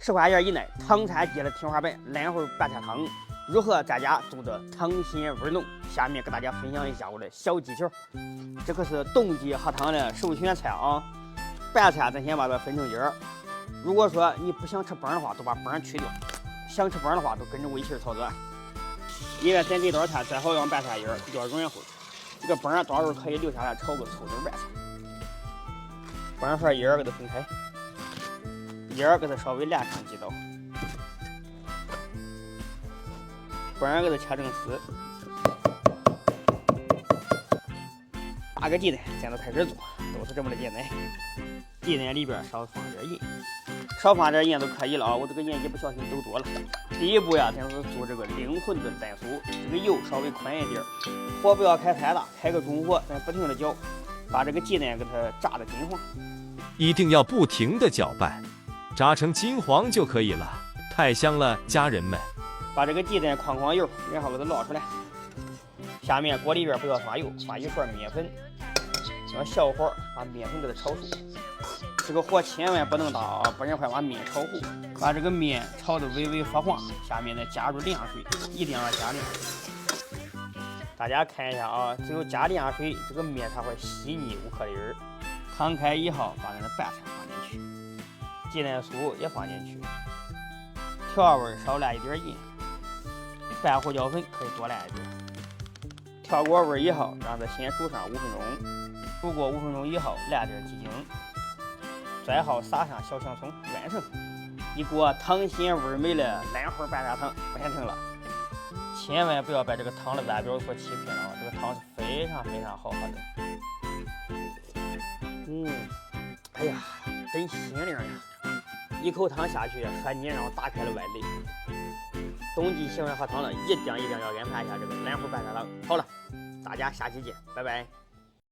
10块钱以内，唐餐界的天花板蓝魂白菜汤，如何在家做的汤鲜味浓？下面给大家分享一下我的小技巧。这可是冬季喝汤的首选菜啊！白菜咱先把它分成叶儿。如果说你不想吃崩的话，都把崩去掉；想吃崩的话，都跟着我一起操作。因为咱这道菜最好用白菜叶儿，比较软乎。这个崩到时候可以留下来炒个醋汁白菜。崩和叶儿给它分开。叶儿给它稍微连上几刀，崩给它切成丝，8个鸡蛋，现在开始做，都是这么的简单。鸡蛋里边少放点盐，少放点盐都可以了啊。我这个盐一不小心都多了。第一步呀，咱是做这个灵魂炖蛋酥，这个油稍微宽一点，火不要开太大，开个中火，咱不停的搅，把这个鸡蛋给它炸的金黄，一定要不停的搅拌。炸成金黄就可以了，太香了，家人们！把这个鸡蛋框油，然后给它捞出来。下面锅里边不要放油，放一块面粉，用小火把面粉给它炒熟。这个火千万不能大啊，不然会把面炒糊。把这个面炒得微微发黄，下面再加入凉水，一定要加凉水。大家看一下啊，只有加凉水，这个面才会细腻无颗粒儿。汤开以后，把咱的白菜放进去。鸡蛋酥也放进去，调味少来一点盐，白胡椒粉可以多来一点。调过味以后，让它先煮上5分钟，煮过5分钟以后，来点鸡精，最后撒上小香葱，完成一锅汤鲜味美的蓝魂白菜汤完成了。千万不要把这个汤的外表所欺骗了啊！这个汤是非常非常好喝的。哎呀，真鲜亮呀！一口汤下去，瞬间让我打开了外肋。冬季喜欢喝汤的，一定要安排一下这个蓝魂白菜汤。好了，大家下期见，拜拜。